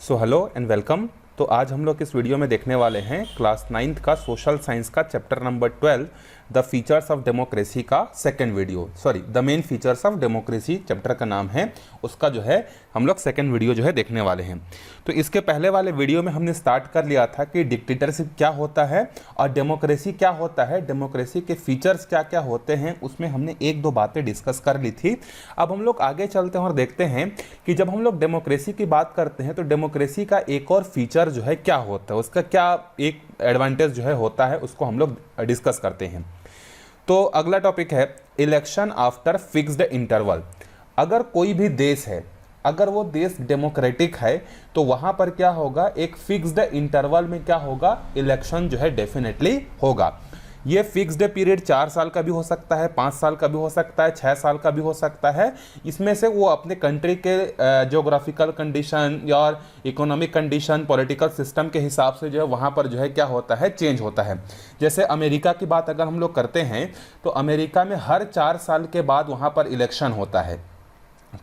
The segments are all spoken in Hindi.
So hello and welcome. तो आज हम लोग इस वीडियो में देखने वाले हैं क्लास 9th का सोशल साइंस का chapter number 12 the features of democracy का second video. The main features of democracy chapter का नाम है, उसका जो है हम लोग सेकंड वीडियो जो है देखने वाले हैं। तो इसके पहले वाले वीडियो में हमने स्टार्ट कर लिया था कि डिक्टेटरशिप क्या होता है और डेमोक्रेसी क्या होता है, डेमोक्रेसी के फीचर्स क्या क्या होते हैं, उसमें हमने एक दो बातें डिस्कस कर ली थी। अब हम लोग आगे चलते हैं और देखते हैं कि जब हम लोग डेमोक्रेसी की बात करते हैं तो डेमोक्रेसी का एक और फीचर जो है क्या होता है, उसका क्या एक एडवांटेज जो है होता है, उसको हम लोग डिस्कस करते हैं। तो अगला टॉपिक है इलेक्शन आफ्टर फिक्स्ड इंटरवल। अगर कोई भी देश है, अगर वो देश डेमोक्रेटिक है तो वहाँ पर क्या होगा, एक फिक्स्ड इंटरवल में क्या होगा, इलेक्शन जो है डेफिनेटली होगा। ये फिक्स्ड पीरियड 4 साल का भी हो सकता है, 5 साल का भी हो सकता है, 6 साल का भी हो सकता है। इसमें से वो अपने कंट्री के ज्योग्राफिकल कंडीशन या इकोनॉमिक कंडीशन, पॉलिटिकल सिस्टम के हिसाब से जो है वहाँ पर जो है क्या होता है, चेंज होता है। जैसे अमेरिका की बात अगर हम लोग करते हैं तो अमेरिका में हर 4 साल के बाद वहाँ पर इलेक्शन होता है,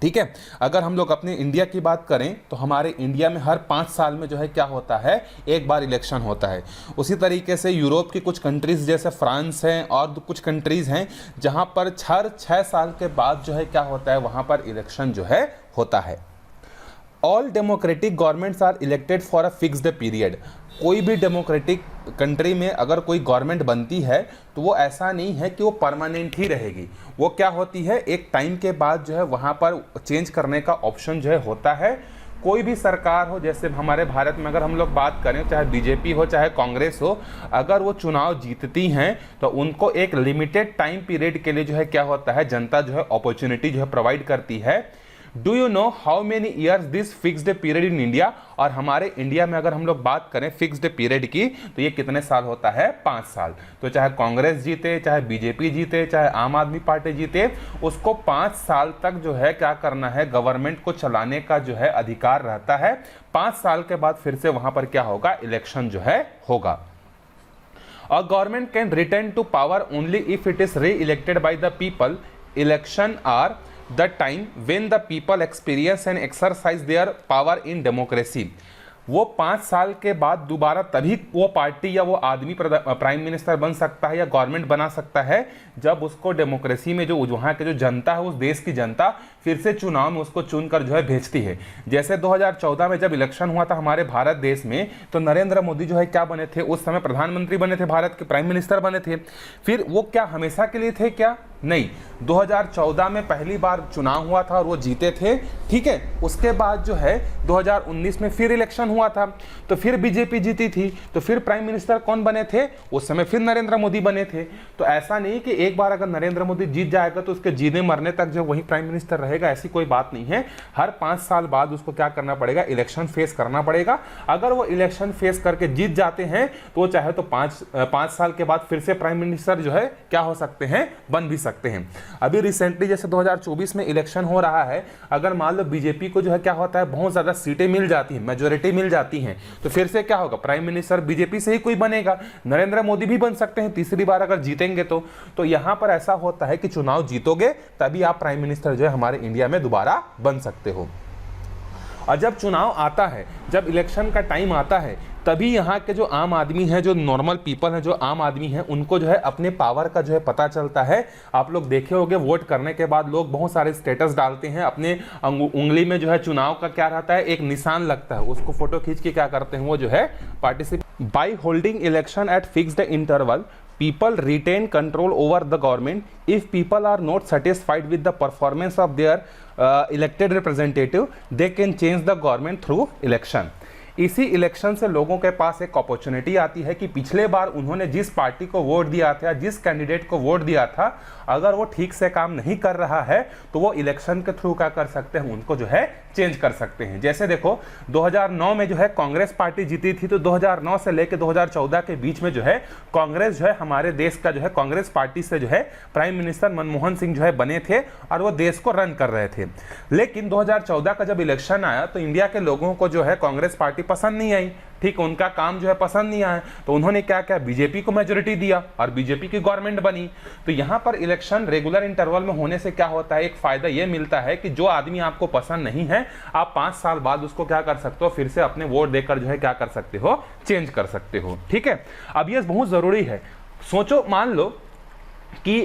ठीक है। अगर हम लोग अपने इंडिया की बात करें तो हमारे इंडिया में हर 5 साल में जो है क्या होता है, एक बार इलेक्शन होता है। उसी तरीके से यूरोप की कुछ कंट्रीज़ जैसे फ्रांस हैं और कुछ कंट्रीज़ हैं जहां पर हर 6 साल के बाद जो है क्या होता है, वहां पर इलेक्शन जो है होता है। All democratic governments are elected for a fixed period. कोई भी डेमोक्रेटिक कंट्री में अगर कोई गवर्नमेंट बनती है तो वो ऐसा नहीं है कि वो परमानेंट ही रहेगी, वो क्या होती है, एक टाइम के बाद जो है वहाँ पर चेंज करने का ऑप्शन जो है होता है। कोई भी सरकार हो, जैसे हमारे भारत में अगर हम लोग बात करें, चाहे बीजेपी हो चाहे कांग्रेस हो, अगर वो चुनाव जीतती हैं तो उनको एक लिमिटेड टाइम पीरियड के लिए जो है क्या होता है, जनता जो है अपॉर्चुनिटी जो है प्रोवाइड करती है। Do you know how many years this fixed period in India? और हमारे इंडिया में अगर हम लोग बात करें फिक्स्ड पीरियड की तो ये कितने साल होता है, 5 साल। तो चाहे कांग्रेस जीते, चाहे बीजेपी जीते, चाहे आम आदमी पार्टी जीते, उसको 5 साल तक जो है क्या करना है, गवर्नमेंट को चलाने का जो है अधिकार रहता है। 5 साल के बाद फिर से वहां पर क्या होगा, इलेक्शन जो है होगा। A government can return to power only if it is re-elected by the people. Election are the time when the people experience and exercise their power in democracy. वो 5 साल के बाद दोबारा तभी वो पार्टी या वो आदमी प्राइम मिनिस्टर बन सकता है या गवर्नमेंट बना सकता है जब उसको डेमोक्रेसी में जो वहाँ के जो जनता है, उस देश की जनता फिर से चुनाव में उसको चुनकर जो है भेजती है। जैसे 2014 में जब इलेक्शन हुआ था हमारे भारत देश में, तो नरेंद्र मोदी जो है क्या बने थे, उस समय प्रधानमंत्री बने थे, भारत के प्राइम मिनिस्टर बने थे। फिर वो क्या हमेशा के लिए थे क्या? नहीं, 2014 में पहली बार चुनाव हुआ था और वो जीते थे, ठीक है। उसके बाद जो है 2019 में फिर इलेक्शन हुआ था, तो फिर बीजेपी जीती थी, तो फिर प्राइम मिनिस्टर कौन बने थे, उस समय फिर नरेंद्र मोदी बने थे। तो ऐसा नहीं कि एक बार अगर नरेंद्र मोदी जीत जाएगा तो उसके जीने मरने तक जो वही प्राइम मिनिस्टर रहेगा, ऐसी कोई बात नहीं है। हर 5 साल बाद उसको क्या करना पड़ेगा, इलेक्शन फेस करना पड़ेगा। अगर वो इलेक्शन फेस करके जीत जाते हैं तो चाहे तो 5 साल के बाद फिर से प्राइम मिनिस्टर जो है क्या हो सकते हैं, बन भी सकते हैं। अभी रिसेंटली जैसे 2024 में इलेक्शन हो रहा है, अगर मान लो बीजेपी को जो है क्या होता है, बहुत ज्यादा सीटें मिल जाती हैं, मेजोरिटी मिल जाती हैं, तो फिर से क्या होगा, प्राइम मिनिस्टर बीजेपी से ही कोई बनेगा। नरेंद्र मोदी भी बन सकते हैं तीसरी बार अगर जीतेंगे तो यहां पर ऐसा होता है कि चुनाव जीतोगे तभी आप प्राइम मिनिस्टर जो है हमारे इंडिया में दोबारा बन सकते हो। और जब चुनाव आता है, जब इलेक्शन का टाइम आता है, तभी यहाँ के जो आम आदमी हैं, जो नॉर्मल पीपल हैं, जो आम आदमी हैं, उनको जो है अपने पावर का जो है पता चलता है। आप लोग देखे होंगे वोट करने के बाद लोग बहुत सारे स्टेटस डालते हैं, अपने उंगली में जो है चुनाव का क्या रहता है, एक निशान लगता है, उसको फोटो खींच के क्या करते हैं, वो जो है participate. By holding election eight fixed interval people retain control over the government if people are not satisfied with the performance of their elected representative, they can change the government through election. इसी इलेक्शन से लोगों के पास एक अपॉर्चुनिटी आती है कि पिछले बार उन्होंने जिस पार्टी को वोट दिया था, जिस कैंडिडेट को वोट दिया था, अगर वो ठीक से काम नहीं कर रहा है तो वो इलेक्शन के थ्रू क्या कर सकते हैं, उनको जो है चेंज कर सकते हैं। जैसे देखो 2009 में जो है कांग्रेस पार्टी जीती थी, तो 2009 से लेकर 2014 के बीच में जो है कांग्रेस जो है हमारे देश का जो है कांग्रेस पार्टी से जो है प्राइम मिनिस्टर मनमोहन सिंह जो है बने थे और वो देश को रन कर रहे थे। लेकिन 2014 का जब इलेक्शन आया तो इंडिया के लोगों को जो है कांग्रेस पार्टी पसंद नहीं आई, ठीक है, उनका काम जो है पसंद नहीं आया, तो उन्होंने क्या किया, बीजेपी को मेजोरिटी दिया और बीजेपी की गवर्नमेंट बनी। तो यहाँ पर इलेक्शन रेगुलर इंटरवल में होने से क्या होता है, एक फायदा ये मिलता है कि जो आदमी आपको पसंद नहीं है, आप 5 साल बाद उसको क्या कर सकते हो, फिर से अपने वोट देकर जो है क्या कर सकते हो, चेंज कर सकते हो। ठीक है, अब ये बहुत जरूरी है। सोचो, मान लो कि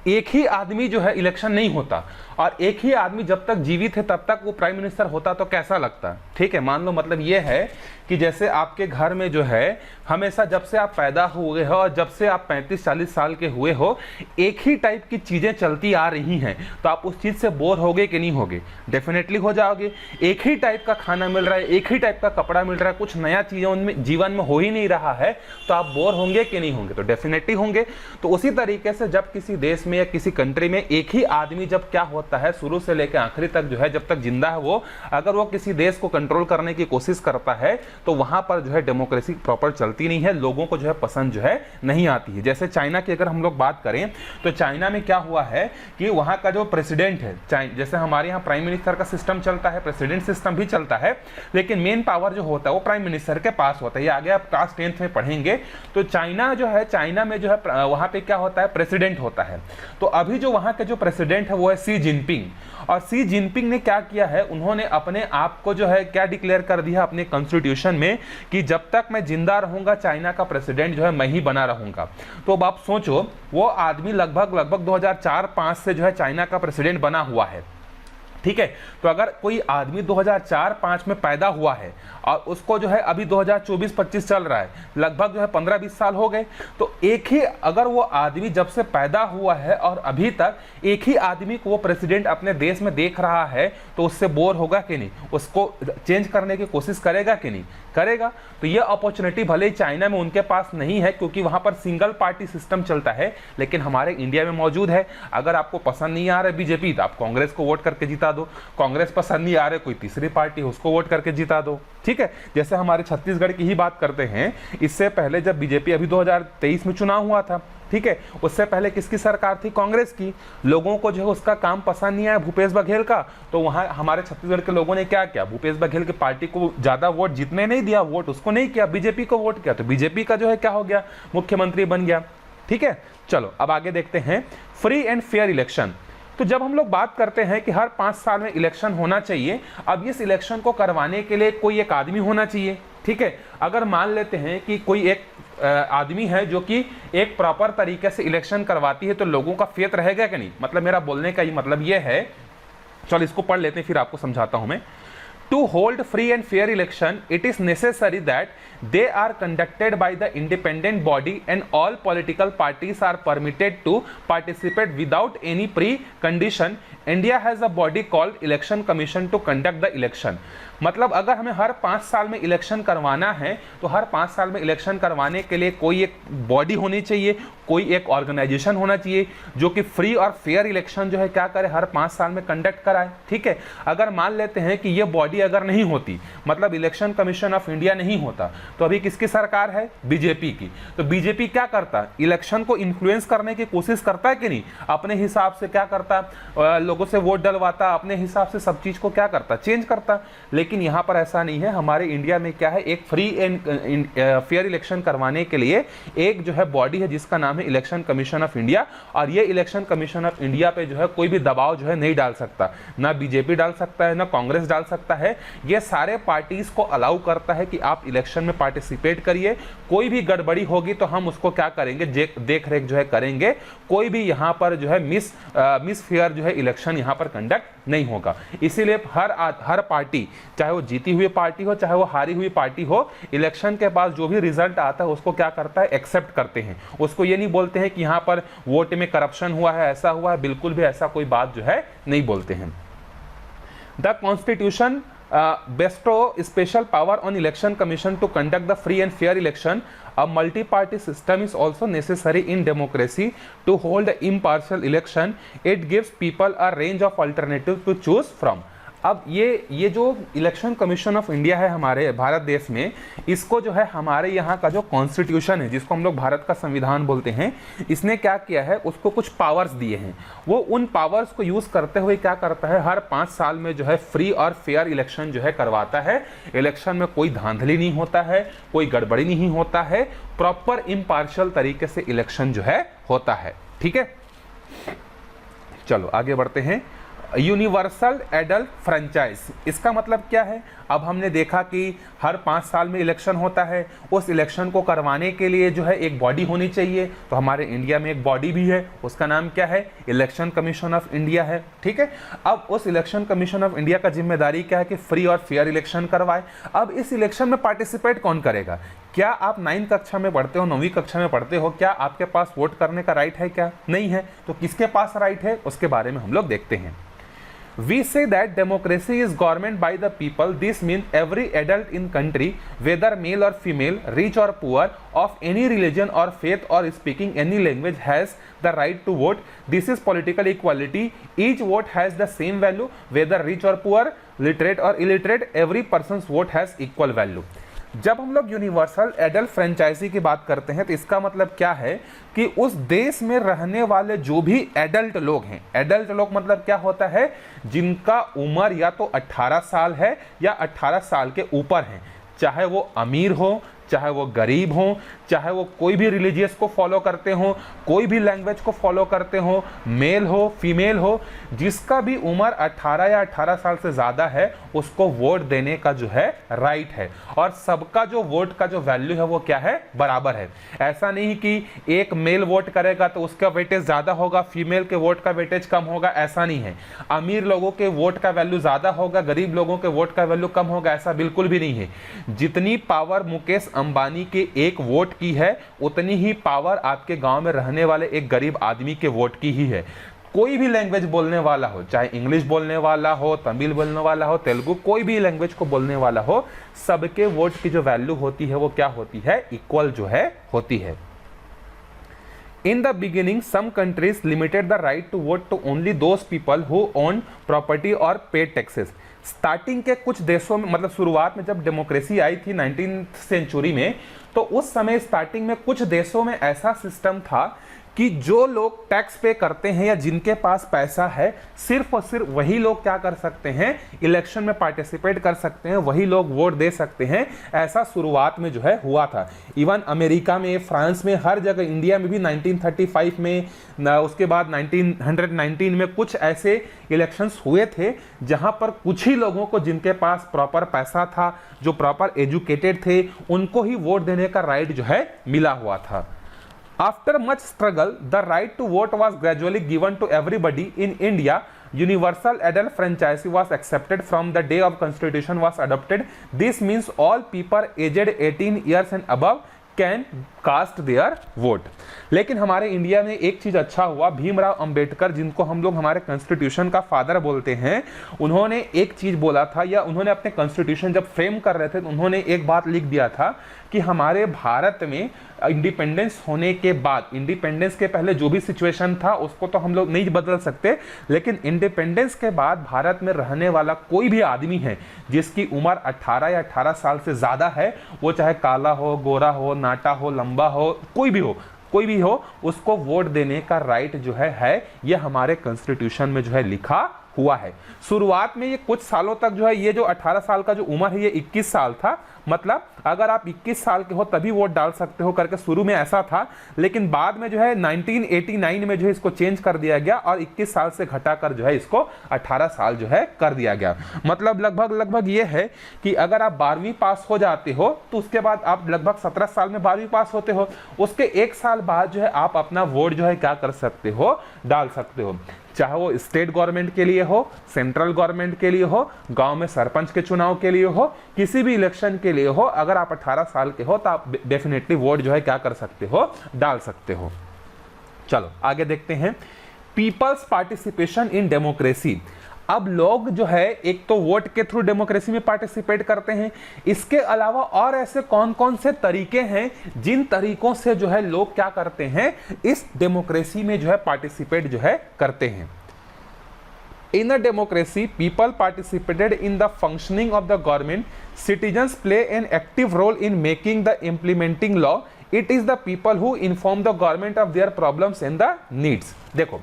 एक ही आदमी जो है इलेक्शन नहीं होता और एक ही आदमी जब तक जीवित है तब तक वो प्राइम मिनिस्टर होता, तो कैसा लगता है। ठीक है, मान लो मतलब ये है कि जैसे आपके घर में जो है हमेशा जब से आप पैदा हुए हो और जब से आप 35-40 साल के हुए हो, एक ही टाइप की चीजें चलती आ रही हैं, तो आप उस चीज से बोर होगे कि नहीं होगे, डेफिनेटली हो जाओगे। एक ही टाइप का खाना मिल रहा है, एक ही टाइप का कपड़ा मिल रहा है, कुछ नया चीजें उनमें जीवन में हो ही नहीं रहा है, तो आप बोर होंगे कि नहीं होंगे, तो डेफिनेटली होंगे। तो उसी तरीके से जब किसी देश में या किसी कंट्री में एक ही आदमी जब क्या होता है, शुरू से लेकर आखिरी तक जो है जब तक जिंदा है वो, अगर वो किसी देश को कंट्रोल करने की कोशिश करता है, तो वहां पर जो है डेमोक्रेसी प्रॉपर चलती नहीं है, लोगों को जो है पसंद जो है नहीं आती है। जैसे चाइना की अगर हम लोग बात करें तो चाइना में क्या हुआ है कि वहां का जो प्रेसिडेंट है, जैसे हमारे यहाँ प्राइम मिनिस्टर का सिस्टम चलता है, प्रेसिडेंट सिस्टम भी चलता है, लेकिन मेन पावर जो होता है वो प्राइम मिनिस्टर के पास होता है। ये आगे आप क्लास 10th में पढ़ेंगे। तो चाइना जो है, चाइना में जो है वहां पे क्या होता है, प्रेसिडेंट होता है। तो अभी जो वहां के जो प्रेसिडेंट है वो है शी जिनपिंग, और शी जिनपिंग ने क्या किया है, उन्होंने अपने आप को जो है क्या डिक्लेयर कर दिया अपने कॉन्स्टिट्यूशन में कि जब तक मैं जिंदा रहूंगा चाइना का प्रेसिडेंट जो है मैं ही बना रहूंगा। तो अब आप सोचो, वो आदमी लगभग 2004-05 से जो है चाइना का प्रेसिडेंट बना हुआ है। ठीक है, तो अगर कोई आदमी 2004-05 में पैदा हुआ है और उसको जो है अभी 2024-25 चल रहा है, लगभग जो है 15-20 साल हो गए, तो एक ही अगर वो आदमी जब से पैदा हुआ है और अभी तक एक ही आदमी को वो प्रेसिडेंट अपने देश में देख रहा है, तो उससे बोर होगा कि नहीं, उसको चेंज करने की कोशिश करेगा कि नहीं, करेगा। तो ये अपॉर्चुनिटी भले ही चाइना में उनके पास नहीं है क्योंकि वहां पर सिंगल पार्टी सिस्टम चलता है, लेकिन हमारे इंडिया में मौजूद है। अगर आपको पसंद नहीं आ रहा है बीजेपी, तो आप कांग्रेस को वोट करके जिता दो, कांग्रेस पसंद नहीं आ रहे कोई तीसरी पार्टी उसको वोट करके जिता दो। ठीक है, जैसे हमारे छत्तीसगढ़ की ही बात करते हैं, इससे पहले जब बीजेपी अभी 2023 में चुनाव हुआ था, ठीक है, उससे पहले किसकी सरकार थी, कांग्रेस की। लोगों को जो है उसका काम पसंद नहीं आया भूपेश बघेल का, तो वहां हमारे छत्तीसगढ़ के लोगों ने क्या किया, भूपेश बघेल की पार्टी को ज्यादा वोट जीतने नहीं दिया, वोट उसको नहीं किया, बीजेपी को वोट किया, तो बीजेपी का जो है क्या हो गया, मुख्यमंत्री बन गया। ठीक है, चलो अब आगे देखते हैं फ्री एंड फेयर इलेक्शन। तो जब हम लोग बात करते हैं कि हर 5 साल में इलेक्शन होना चाहिए, अब इस इलेक्शन को करवाने के लिए कोई एक आदमी होना चाहिए। ठीक है, अगर मान लेते हैं कि कोई एक आदमी है जो कि एक प्रॉपर तरीके से इलेक्शन करवाती है, तो लोगों का फेथ रहेगा कि नहीं। मतलब मेरा बोलने का ये मतलब ये है, चलो इसको पढ़ लेते हैं फिर आपको समझाता हूं मैं। To hold free and fair election, it is necessary that they are conducted by the independent body and all political parties are permitted to participate without any pre-condition. India has a body called Election Commission to conduct the election. मतलब अगर हमें हर 5 साल में इलेक्शन करवाना है, तो हर 5 साल में इलेक्शन करवाने के लिए कोई एक बॉडी होनी चाहिए, कोई एक ऑर्गेनाइजेशन होना चाहिए जो कि फ्री और फेयर इलेक्शन जो है क्या करे, हर 5 साल में कंडक्ट कराए। ठीक है, अगर मान लेते हैं कि ये बॉडी अगर नहीं होती, मतलब इलेक्शन कमीशन ऑफ इंडिया नहीं होता, तो अभी किसकी सरकार है, बीजेपी की। तो बीजेपी क्या करता है, इलेक्शन को इन्फ्लुएंस करने की कोशिश करता है कि नहीं, अपने हिसाब से क्या करता है, लोगों से वोट डलवाता, अपने हिसाब से सब चीज को क्या करता, चेंज करता। लेकिन यहां पर ऐसा नहीं है, हमारे इंडिया में क्या है, एक फ्री एंड फेयर इलेक्शन करवाने के लिए एक जो है बॉडी है जिसका नाम है इलेक्शन कमीशन ऑफ इंडिया, और ये इलेक्शन कमीशन ऑफ इंडिया पे जो है कोई भी दबाव जो है नहीं डाल सकता, ना बीजेपी डाल सकता है, ना कांग्रेस डाल सकता है। ये सारे पार्टीज को अलाउ करता है कि आप इलेक्शन में पार्टिसिपेट करिए, कोई भी गड़बड़ी होगी तो हम उसको क्या करेंगे, देख रेख जो है करेंगे, कोई भी यहाँ पर जो है मिस फेयर जो है इलेक्शन यहाँ पर कंडक्ट नहीं होगा। इसीलिए हर पार्टी, चाहे वो जीती हुई पार्टी हो चाहे वो हारी हुई पार्टी हो, इलेक्शन के बाद जो भी रिजल्ट आता है उसको क्या करता है, एक्सेप्ट करते हैं। उसको ये नहीं बोलते हैं कि यहाँ पर वोट में करप्शन हुआ है, ऐसा हुआ है, बिल्कुल भी ऐसा कोई बात जो है नहीं बोलते हैं। The constitution bestow special power on election commission to conduct the free and fair election. A multi-party system is also necessary in democracy to hold an impartial election. It gives people a range of alternatives to choose from. अब ये जो इलेक्शन कमीशन ऑफ इंडिया है हमारे भारत देश में, इसको जो है हमारे यहाँ का जो कॉन्स्टिट्यूशन है, जिसको हम लोग भारत का संविधान बोलते हैं, इसने क्या किया है, उसको कुछ पावर्स दिए हैं। वो उन पावर्स को यूज करते हुए क्या करता है, हर 5 साल में जो है फ्री और फेयर इलेक्शन जो है करवाता है। इलेक्शन में कोई धांधली नहीं होता है, कोई गड़बड़ी नहीं होता है, प्रॉपर इम्पार्शियल तरीके से इलेक्शन जो है होता है। ठीक है, चलो आगे बढ़ते हैं। यूनिवर्सल एडल्ट फ्रेंचाइज, इसका मतलब क्या है? अब हमने देखा कि हर 5 साल में इलेक्शन होता है, उस इलेक्शन को करवाने के लिए जो है एक बॉडी होनी चाहिए। तो हमारे इंडिया में एक बॉडी भी है, उसका नाम क्या है? इलेक्शन कमीशन ऑफ इंडिया है। ठीक है, अब उस इलेक्शन कमीशन ऑफ इंडिया का जिम्मेदारी क्या है कि फ्री और फेयर इलेक्शन करवाए। अब इस इलेक्शन में पार्टिसिपेट कौन करेगा? क्या आप 9वीं कक्षा में पढ़ते हो, 9वीं कक्षा में पढ़ते हो, क्या आपके पास वोट करने का राइट है? क्या नहीं है। तो किसके पास राइट है, उसके बारे में हम लोग देखते हैं। We say that democracy is government by the people. This means every adult in country, whether male or female, rich or poor, of any religion or faith or speaking any language, has the right to vote. This is political equality. Each vote has the same value, whether rich or poor, literate or illiterate. Every person's vote has equal value. जब हम लोग यूनिवर्सल एडल्ट फ्रेंचाइजी की बात करते हैं तो इसका मतलब क्या है कि उस देश में रहने वाले जो भी एडल्ट लोग हैं, एडल्ट लोग मतलब क्या होता है, जिनका उम्र या तो 18 साल है या 18 साल के ऊपर है, चाहे वो अमीर हो, चाहे वो गरीब हो, चाहे वो कोई भी रिलीजियस को फॉलो करते हो, कोई भी लैंग्वेज को फॉलो करते हो, मेल हो फीमेल हो, जिसका भी उम्र 18 या 18 साल से ज़्यादा है, उसको वोट देने का जो है राइट है। और सबका जो वोट का जो वैल्यू है वो क्या है, बराबर है। ऐसा नहीं कि एक मेल वोट करेगा तो उसका वेटेज ज़्यादा होगा, फीमेल के वोट का वेटेज कम होगा, ऐसा नहीं है। अमीर लोगों के वोट का वैल्यू ज़्यादा होगा, गरीब लोगों के वोट का वैल्यू कम होगा, ऐसा बिल्कुल भी नहीं है। जितनी पावर मुकेश अंबानी के एक वोट की है, उतनी ही पावर आपके गांव में रहने वाले एक गरीब आदमी के वोट की ही है। कोई भी लैंग्वेज बोलने वाला हो, चाहे इंग्लिश बोलने वाला हो, तमिल बोलने वाला हो, तेलुगु, कोई भी लैंग्वेज को बोलने वाला हो, सबके वोट की जो वैल्यू होती है वो क्या होती है, इक्वल जो है होती है। In the beginning, some countries limited the right to vote to only those people who own property or paid taxes. Starting के कुछ देशों में, मतलब शुरुआत में जब डेमोक्रेसी आई थी 19th सेंचुरी में, तो उस समय स्टार्टिंग में कुछ देशों में ऐसा सिस्टम था कि जो लोग टैक्स पे करते हैं या जिनके पास पैसा है, सिर्फ और सिर्फ वही लोग क्या कर सकते हैं, इलेक्शन में पार्टिसिपेट कर सकते हैं, वही लोग वोट दे सकते हैं। ऐसा शुरुआत में जो है हुआ था। इवन अमेरिका में, फ्रांस में, हर जगह, इंडिया में भी 1935 में, उसके बाद 1919 में कुछ ऐसे इलेक्शंस हुए थे जहां पर कुछ ही लोगों को, जिनके पास प्रॉपर पैसा था, जो प्रॉपर एजुकेटेड थे, उनको ही वोट देने का राइट जो है मिला हुआ था। After much struggle, the right to vote was gradually given to everybody in India. Universal adult franchise was accepted from the day of Constitution was adopted. This means all people aged 18 years and above can cast their vote. लेकिन हमारे इंडिया में एक चीज अच्छा हुआ, भीमराव अंबेडकर, जिनको हम लोग हमारे कॉन्स्टिट्यूशन का फादर बोलते हैं, उन्होंने एक चीज बोला था, या उन्होंने अपने कॉन्स्टिट्यूशन जब फ्रेम कर रहे थे तो उन्होंने एक बात लिख दिया था कि हमारे भारत में इंडिपेंडेंस होने के बाद, इंडिपेंडेंस के पहले जो भी सिचुएशन था उसको तो हम लोग नहीं बदल सकते, लेकिन इंडिपेंडेंस के बाद भारत में रहने वाला कोई भी आदमी है जिसकी उम्र 18 या 18 साल से ज़्यादा है, वो चाहे काला हो, गोरा हो, नाटा हो, लंबा हो, कोई भी हो, उसको वोट देने का राइट जो है ये हमारे कॉन्स्टिट्यूशन में जो है लिखा हुआ है। शुरुआत में ये कुछ सालों तक जो है, ये जो 18 साल का जो उम्र है ये 21 साल था, मतलब अगर आप 21 साल के हो तभी वोट डाल सकते हो करके शुरू में ऐसा था, लेकिन बाद में जो है 1989 में जो है इसको चेंज कर दिया गया और 21 साल से घटाकर जो है इसको 18 साल जो है कर दिया गया। मतलब लगभग ये है कि अगर आप 12वीं पास हो जाते हो तो उसके बाद आप लगभग 17 साल में 12वीं पास होते हो, उसके 1 साल बाद जो है आप अपना वोट जो है क्या कर सकते हो, डाल सकते हो। चाहे वो स्टेट गवर्नमेंट के लिए हो, सेंट्रल गवर्नमेंट के लिए हो, गांव में सरपंच के चुनाव के लिए हो, किसी भी इलेक्शन के लिए हो, अगर आप 18 साल के हो तो आप डेफिनेटली वोट जो है क्या कर सकते हो, डाल सकते हो। चलो आगे देखते हैं, पीपल्स पार्टिसिपेशन इन डेमोक्रेसी। अब लोग जो है एक तो वोट के थ्रू डेमोक्रेसी में पार्टिसिपेट करते हैं, इसके अलावा और ऐसे कौन कौन से तरीके हैं जिन तरीकों से जो है लोग क्या करते हैं, इस डेमोक्रेसी में जो है पार्टिसिपेट जो है करते हैं। In a democracy, people participated in the functioning of the government. Citizens play an active role in making the implementing law. It is the people who inform the government of their problems and the needs. देखो,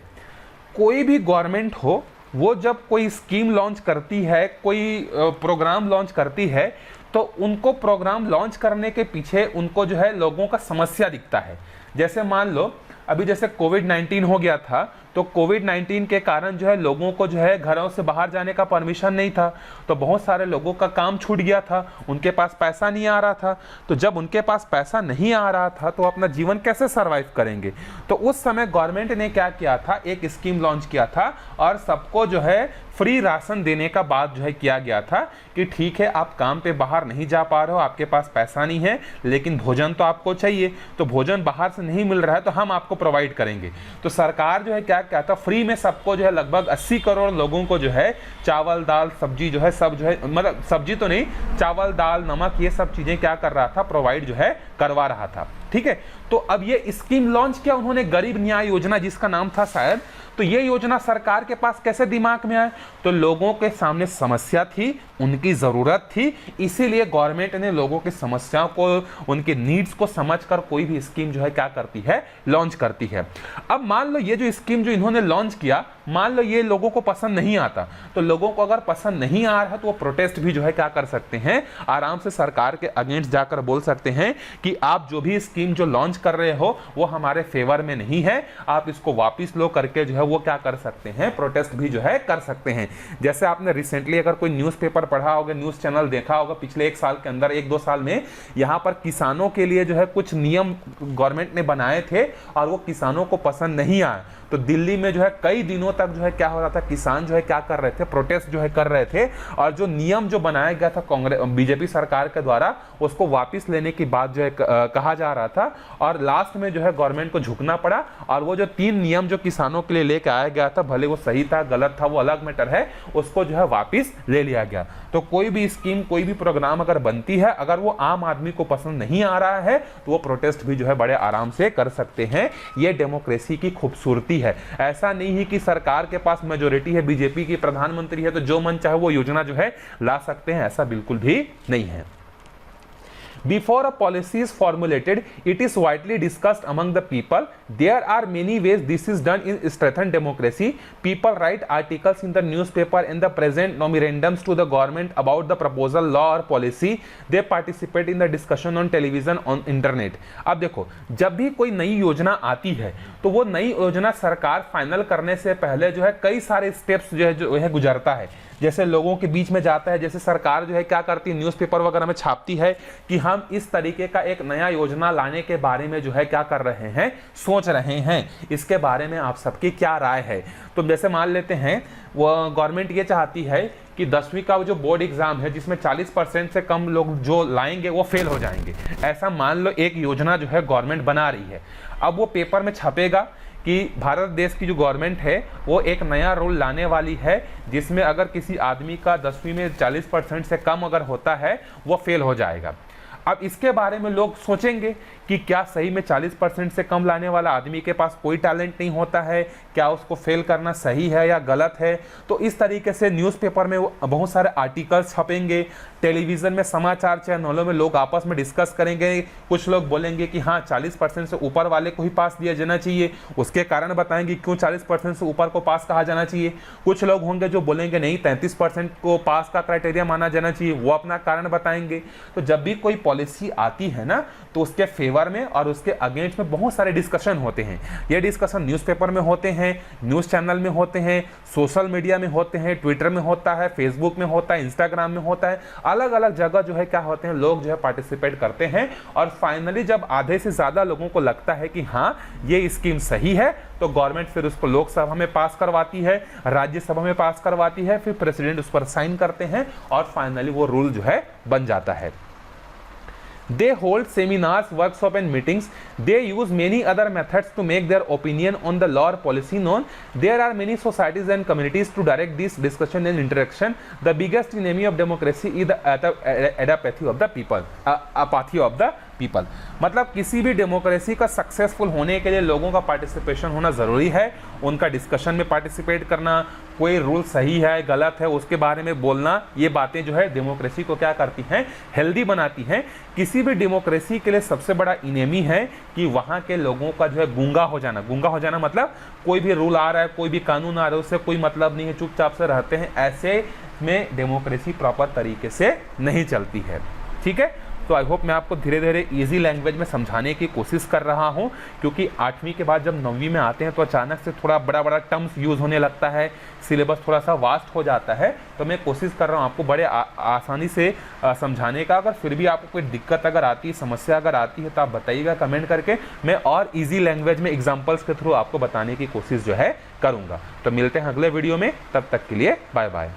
कोई भी गवर्नमेंट हो, वो जब कोई स्कीम लॉन्च करती है, कोई प्रोग्राम लॉन्च करती है, तो उनको प्रोग्राम लॉन्च करने के पीछे उनको जो है लोगों का समस्या दिखता है। जैसे मान लो अभी जैसे कोविड-19 हो गया था, तो कोविड-19 के कारण जो है लोगों को जो है घरों से बाहर जाने का परमिशन नहीं था, तो बहुत सारे लोगों का काम छूट गया था, उनके पास पैसा नहीं आ रहा था। तो जब उनके पास पैसा नहीं आ रहा था तो अपना जीवन कैसे सर्वाइव करेंगे? तो उस समय गवर्नमेंट ने क्या किया था, एक स्कीम लॉन्च किया था और सबको जो है फ्री राशन देने का बात जो है किया गया था कि ठीक है, आप काम पे बाहर नहीं जा पा रहे हो, आपके पास पैसा नहीं है, लेकिन भोजन तो आपको चाहिए, तो भोजन बाहर से नहीं मिल रहा है तो हम आपको प्रोवाइड करेंगे। तो सरकार जो है क्या था, फ्री में सबको जो है लगभग 80 करोड़ लोगों को जो है चावल दाल सब्जी जो है सब जो है, मतलब सब्जी तो नहीं, चावल दाल नमक ये सब चीजें क्या कर रहा था, प्रोवाइड जो है करवा रहा था। ठीक है, तो अब ये स्कीम लॉन्च किया उन्होंने, गरीब न्याय योजना जिसका नाम था शायद। तो ये योजना सरकार के पास कैसे दिमाग में आए? तो लोगों के सामने समस्या थी, उनकी जरूरत थी, इसीलिए गवर्नमेंट ने लोगों की समस्याओं को, उनके नीड्स को समझकर कोई भी स्कीम जो है क्या करती है, लॉन्च करती है। अब मान लो ये जो स्कीम जो इन्होंने लॉन्च किया, मान लो ये लोगों को पसंद नहीं आता, तो लोगों को अगर पसंद नहीं आ रहा तो वो प्रोटेस्ट भी जो है क्या कर सकते हैं, आराम से सरकार के अगेंस्ट जाकर बोल सकते हैं कि आप जो भी स्कीम जो लॉन्च कर रहे हो वो हमारे फेवर में नहीं है, आप इसको वापिस लो करके जो है वो क्या कर सकते हैं, प्रोटेस्ट भी जो है कर सकते हैं। जैसे आपने रिसेंटली अगर कोई न्यूज़पेपर पढ़ा होगा, न्यूज़ चैनल देखा होगा, पिछले 1 साल के अंदर, 1-2 साल में यहाँ पर किसानों के लिए जो है कुछ नियम गवर्नमेंट ने बनाए थे और वो किसानों को पसंद नहीं आए, तो दिल्ली में जो है कई दिनों तक जो है क्या हो रहा था, किसान जो है क्या कर रहे थे, प्रोटेस्ट जो है कर रहे थे, और जो नियम जो बनाया गया था कांग्रेस बीजेपी सरकार के द्वारा, उसको वापस लेने की बात जो है कहा जा रहा था, और लास्ट में जो है गवर्नमेंट को झुकना पड़ा, और वो जो 3 नियम जो किसानों के लिए लेके आया गया था, भले वो सही था गलत था वो अलग मैटर है, उसको जो है वापस ले लिया गया। तो कोई भी स्कीम, कोई भी प्रोग्राम अगर बनती है, अगर वो आम आदमी को पसंद नहीं आ रहा है तो वो प्रोटेस्ट भी जो है बड़े आराम से कर सकते हैं। ये डेमोक्रेसी की खूबसूरती है। ऐसा नहीं है कि सरकार के पास मेजोरिटी है, बीजेपी की प्रधानमंत्री है, तो जो मन चाहे वो योजना जो है ला सकते हैं, ऐसा बिल्कुल भी नहीं है। Before a policy is formulated, it is widely discussed among the people. There are many ways this is done in strengthened democracy. People write articles in the newspaper and the present memorandums to the government about the proposal, law or policy. They participate in the discussion on television, on internet. अब देखो, जब भी कोई नई योजना आती है तो वो नई योजना सरकार फाइनल करने से पहले जो है कई सारे स्टेप्स जो है गुजरता है। जैसे लोगों के बीच में जाता है, जैसे सरकार जो है क्या करती है, न्यूज़पेपर वगैरह में छापती है कि हम इस तरीके का एक नया योजना लाने के बारे में जो है क्या कर रहे हैं, सोच रहे हैं, इसके बारे में आप सबकी क्या राय है। तो जैसे मान लेते हैं वो गवर्नमेंट ये चाहती है कि 10वीं का जो बोर्ड एग्जाम है जिसमें 40% से कम लोग जो लाएंगे वो फेल हो जाएंगे, ऐसा मान लो एक योजना जो है गवर्नमेंट बना रही है। अब वो पेपर में छपेगा कि भारत देश की जो गवर्नमेंट है वो एक नया रूल लाने वाली है जिसमें अगर किसी आदमी का 10वीं में 40% से कम अगर होता है वो फेल हो जाएगा। अब इसके बारे में लोग सोचेंगे कि क्या सही में 40% से कम लाने वाला आदमी के पास कोई टैलेंट नहीं होता है, क्या उसको फेल करना सही है या गलत है। तो इस तरीके से न्यूज़पेपर में बहुत सारे आर्टिकल्स छपेंगे, टेलीविज़न में समाचार चैनलों में लोग आपस में डिस्कस करेंगे। कुछ लोग बोलेंगे कि हाँ 40% से ऊपर वाले को ही पास दिया जाना चाहिए, उसके कारण बताएंगे क्यों 40% से ऊपर को पास कहा जाना चाहिए। कुछ लोग होंगे जो बोलेंगे नहीं 33% को पास का क्राइटेरिया माना जाना चाहिए, वो अपना कारण बताएंगे। तो जब भी कोई पॉलिसी आती है ना तो उसके फेवर में और उसके अगेंस्ट में बहुत सारे डिस्कशन होते हैं। ये डिस्कशन न्यूज़पेपर में होते हैं, न्यूज़ चैनल में होते हैं, सोशल मीडिया में होते हैं, ट्विटर में होता है, फेसबुक में होता है, इंस्टाग्राम में होता है, अलग अलग जगह जो है क्या होते हैं, लोग जो है पार्टिसिपेट करते हैं। और फाइनली जब आधे से ज़्यादा लोगों को लगता है कि हाँ ये स्कीम सही है तो गवर्नमेंट फिर उसको लोकसभा में पास करवाती है, राज्यसभा में पास करवाती है, फिर प्रेसिडेंट उस पर साइन करते हैं और फाइनली वो रूल जो है बन जाता है। They hold seminars, workshops and meetings. They use many other methods to make their opinion on the law or policy known. There are many societies and communities to direct this discussion and interaction. The biggest enemy of democracy is the apathy of the people. Apathy of the people. मतलब किसी भी डेमोक्रेसी का सक्सेसफुल होने के लिए लोगों का पार्टिसिपेशन होना ज़रूरी है, उनका डिस्कशन में पार्टिसिपेट करना, कोई रूल सही है गलत है उसके बारे में बोलना, ये बातें जो है डेमोक्रेसी को क्या करती हैं, हेल्दी बनाती हैं। किसी भी डेमोक्रेसी के लिए सबसे बड़ा इनेमी है कि वहाँ के लोगों का जो है गूंगा हो जाना। गूंगा हो जाना मतलब कोई भी रूल आ रहा है, कोई भी कानून आ रहा है, उससे कोई मतलब नहीं है, चुपचाप से रहते हैं, ऐसे में डेमोक्रेसी प्रॉपर तरीके से नहीं चलती है। ठीक है, तो आई होप मैं आपको धीरे धीरे इजी लैंग्वेज में समझाने की कोशिश कर रहा हूं, क्योंकि 8वीं के बाद जब 9वीं में आते हैं तो अचानक से थोड़ा बड़ा बड़ा टर्म्स यूज़ होने लगता है, सिलेबस थोड़ा सा वास्ट हो जाता है। तो मैं कोशिश कर रहा हूं आपको बड़े आसानी से समझाने का। अगर फिर भी आपको कोई दिक्कत अगर आती है, समस्या अगर आती है, तो आप बताइएगा कमेंट करके, मैं और ईजी लैंग्वेज में एग्जाम्पल्स के थ्रू आपको बताने की कोशिश जो है करूँगा। तो मिलते हैं अगले वीडियो में, तब तक के लिए बाय बाय।